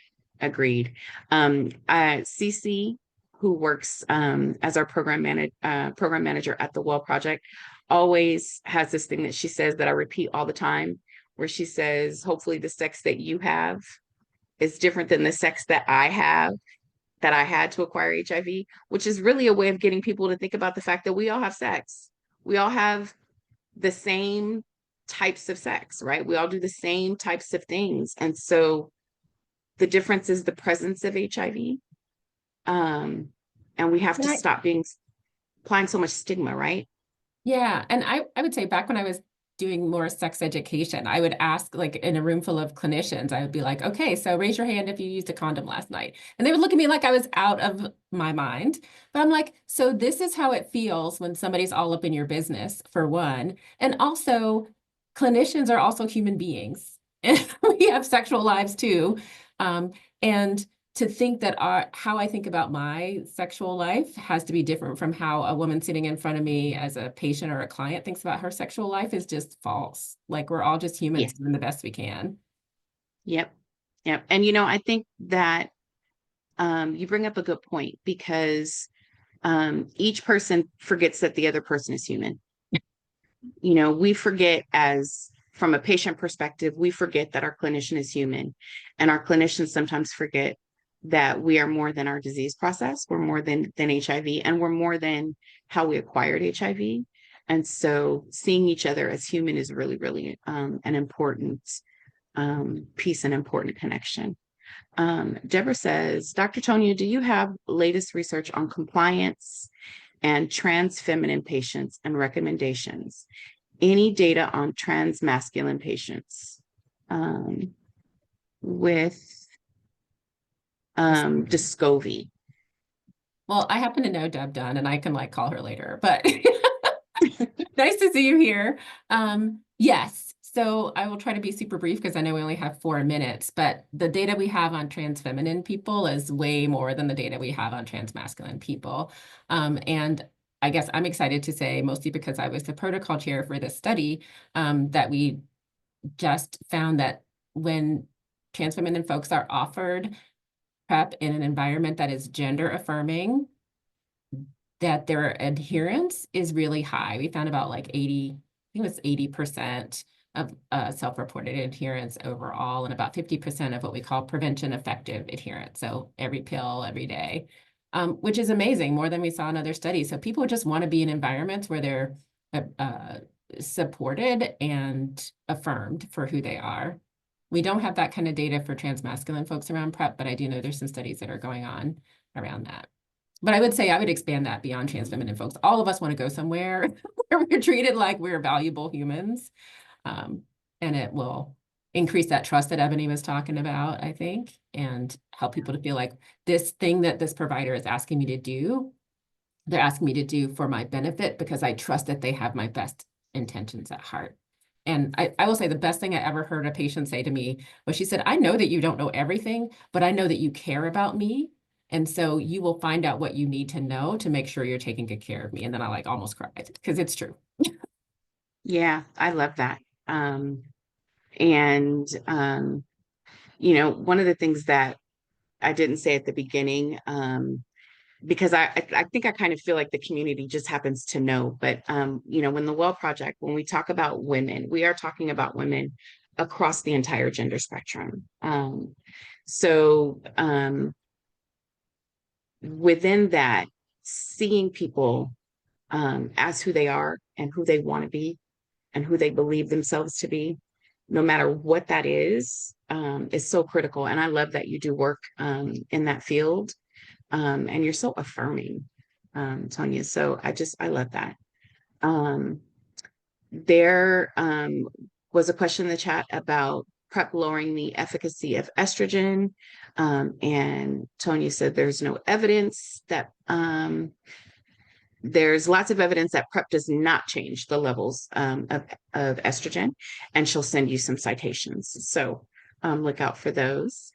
Cece, who works as our program manager at the Well Project, always has this thing that she says that I repeat all the time, where she says, hopefully the sex that you have is different than the sex that I have, that I had to acquire HIV, which is really a way of getting people to think about the fact that we all have sex. We all have the same types of sex, right? We all do the same types of things. And so The difference is the presence of HIV. And we have to stop applying so much stigma, right? Yeah. And I would say back when I was doing more sex education, I would ask, like, in a room full of clinicians, I would be like, okay, so raise your hand if you used a condom last night. And they would look at me like I was out of my mind. But I'm like, so this is how it feels when somebody's all up in your business, for one. And also, clinicians are also human beings. And we have sexual lives too. And to think that how I think about my sexual life has to be different from how a woman sitting in front of me as a patient or a client thinks about her sexual life is just false. Like, we're all just humans doing the best we can. Yep. Yep. And, you know, I think that you bring up a good point, because each person forgets that the other person is human. You know, we forget, from a patient perspective, we forget that our clinician is human, and our clinicians sometimes forget that we are more than our disease process. We're more than HIV, and we're more than how we acquired HIV. And so seeing each other as human is really, really an important piece, an important connection. Deborah says, Dr. Tonia, do you have latest research on compliance and trans feminine patients and recommendations? Any data on trans masculine patients with Descovy? Well, I happen to know Deb Dunn, and I can, like, call her later, but nice to see you here. Yes. So I will try to be super brief because I know we only have 4 minutes, but the data we have on trans feminine people is way more than the data we have on trans masculine people. And I guess I'm excited to say, mostly because I was the protocol chair for this study, that we just found that when trans feminine folks are offered PrEP in an environment that is gender affirming, that their adherence is really high. We found about like 80, I think it was 80% of self-reported adherence overall, and about 50% of what we call prevention effective adherence. So every pill, every day, which is amazing, more than we saw in other studies. So people just want to be in environments where they're supported and affirmed for who they are. We don't have that kind of data for trans masculine folks around PrEP, but I do know there's some studies that are going on around that. But I would say I would expand that beyond trans feminine folks. All of us want to go somewhere where we're treated like we're valuable humans. And it will increase that trust that Ebony was talking about, I think, and help people to feel like this thing that this provider is asking me to do, they're asking me to do for my benefit, because I trust that they have my best intentions at heart. And I will say the best thing I ever heard a patient say to me was, she said, I know that you don't know everything, but I know that you care about me. And so you will find out what you need to know to make sure you're taking good care of me. And then I, like, almost cried, because it's true. Yeah, I love that. You know, one of the things that I didn't say at the beginning, because I think I kind of feel like the community just happens to know, but you know, when the Well Project, when we talk about women, we are talking about women across the entire gender spectrum. Within that, seeing people as who they are and who they want to be and who they believe themselves to be, no matter what that is so critical. And I love that you do work in that field, and you're so affirming, Tonia. So I love that. There was a question in the chat about PrEP lowering the efficacy of estrogen. And Tonia said there's no evidence that there's lots of evidence that PrEP does not change the levels of estrogen, and she'll send you some citations. So look out for those.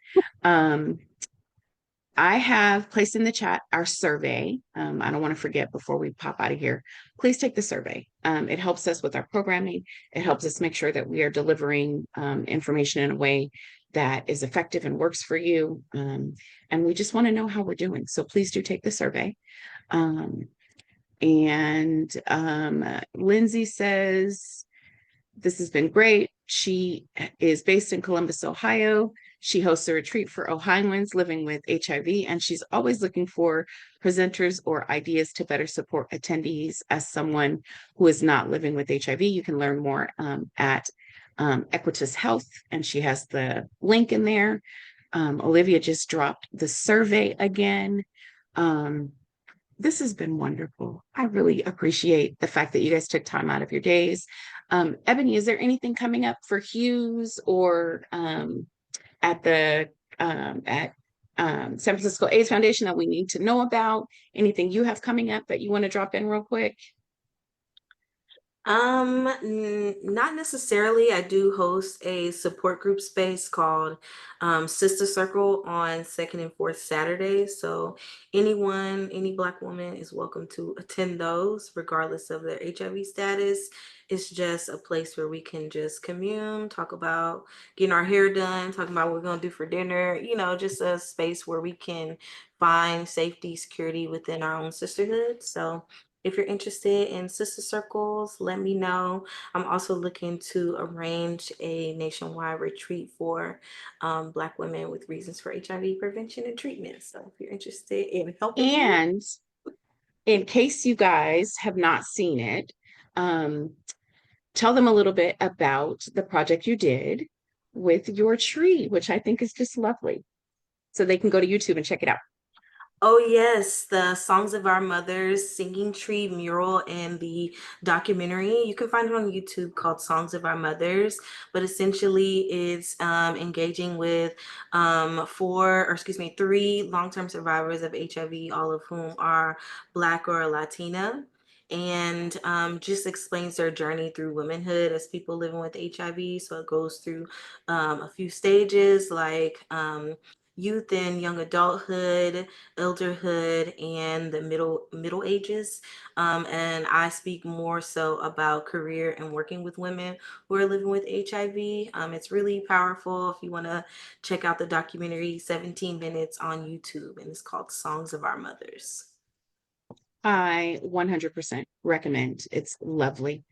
I have placed in the chat our survey. I don't want to forget before we pop out of here. Please take the survey. It helps us with our programming. It helps us make sure that we are delivering information in a way that is effective and works for you. And we just want to know how we're doing. So please do take the survey. Lindsay says, this has been great. She is based in Columbus, Ohio. She hosts a retreat for Ohioans living with HIV, and she's always looking for presenters or ideas to better support attendees. As someone who is not living with HIV, you can learn more at Equitas Health, and she has the link in there. Olivia just dropped the survey again. This has been wonderful. I really appreciate the fact that you guys took time out of your days. Ebony, is there anything coming up for HUES or at the San Francisco AIDS Foundation that we need to know about? Anything you have coming up that you want to drop in real quick? Not necessarily. I do host a support group space called Sista Circle on second and fourth Saturdays. So any Black woman is welcome to attend those, regardless of their HIV status. It's just a place where we can just commune, talk about getting our hair done, talking about what we're gonna do for dinner, just a space where we can find safety, security within our own sisterhood. So if you're interested in sister circles, let me know. I'm also looking to arrange a nationwide retreat for Black women with reasons for HIV prevention and treatment. So if you're interested in helping me. And in case you guys have not seen it, tell them a little bit about the project you did with your tree, which I think is just lovely. So they can go to YouTube and check it out. Oh yes, the Songs of Our Mothers singing tree mural and the documentary. You can find it on YouTube called Songs of Our Mothers, but essentially it's engaging with three long-term survivors of HIV, all of whom are Black or Latina, and just explains their journey through womanhood as people living with HIV. So it goes through a few stages like youth and young adulthood, elderhood, and the middle ages. And I speak more so about career and working with women who are living with HIV. It's really powerful. If you want to check out the documentary, 17 minutes on YouTube, and it's called Songs of Our Mothers. I 100% recommend. It's lovely.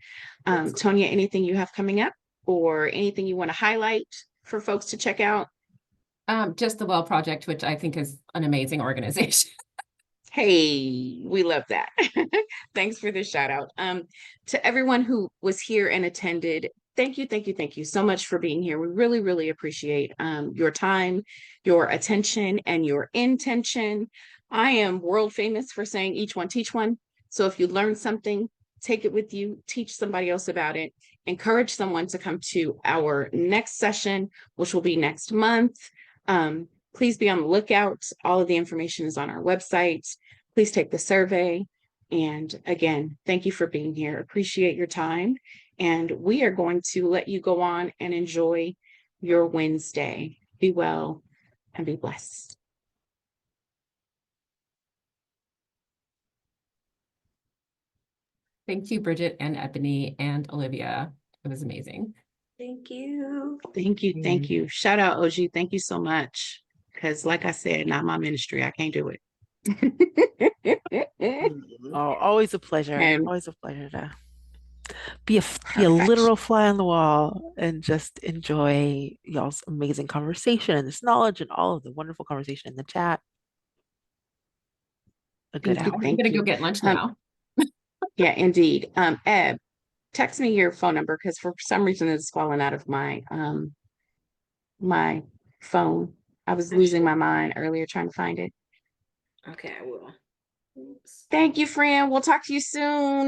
Tonia, anything you have coming up or anything you want to highlight for folks to check out? Just the Well Project, which I think is an amazing organization. Hey, we love that. Thanks for the shout out. To everyone who was here and attended, thank you so much for being here. We really, really appreciate your time, your attention, and your intention. I am world famous for saying each one, teach one. So if you learn something, take it with you, teach somebody else about it, encourage someone to come to our next session, which will be next month. Please be on the lookout. All of the information is on our website. Please take the survey. And again, thank you for being here. Appreciate your time. And we are going to let you go on and enjoy your Wednesday. Be well and be blessed. Thank you, Bridgette and Ebony and Olivia. It was amazing. Thank you. Thank you. Thank you. Shout out, OG. Thank you so much. Because like I said, not my ministry. I can't do it. Oh, always a pleasure. And Always a pleasure to be a literal fly on the wall and just enjoy y'all's amazing conversation and this knowledge and all of the wonderful conversation in the chat. A good hour. I'm gonna go get lunch now. Yeah, indeed. Eb, text me your phone number because for some reason it's falling out of my my phone. I was losing my mind earlier trying to find it. Okay, I will. Oops. Thank you, friend. We'll talk to you soon.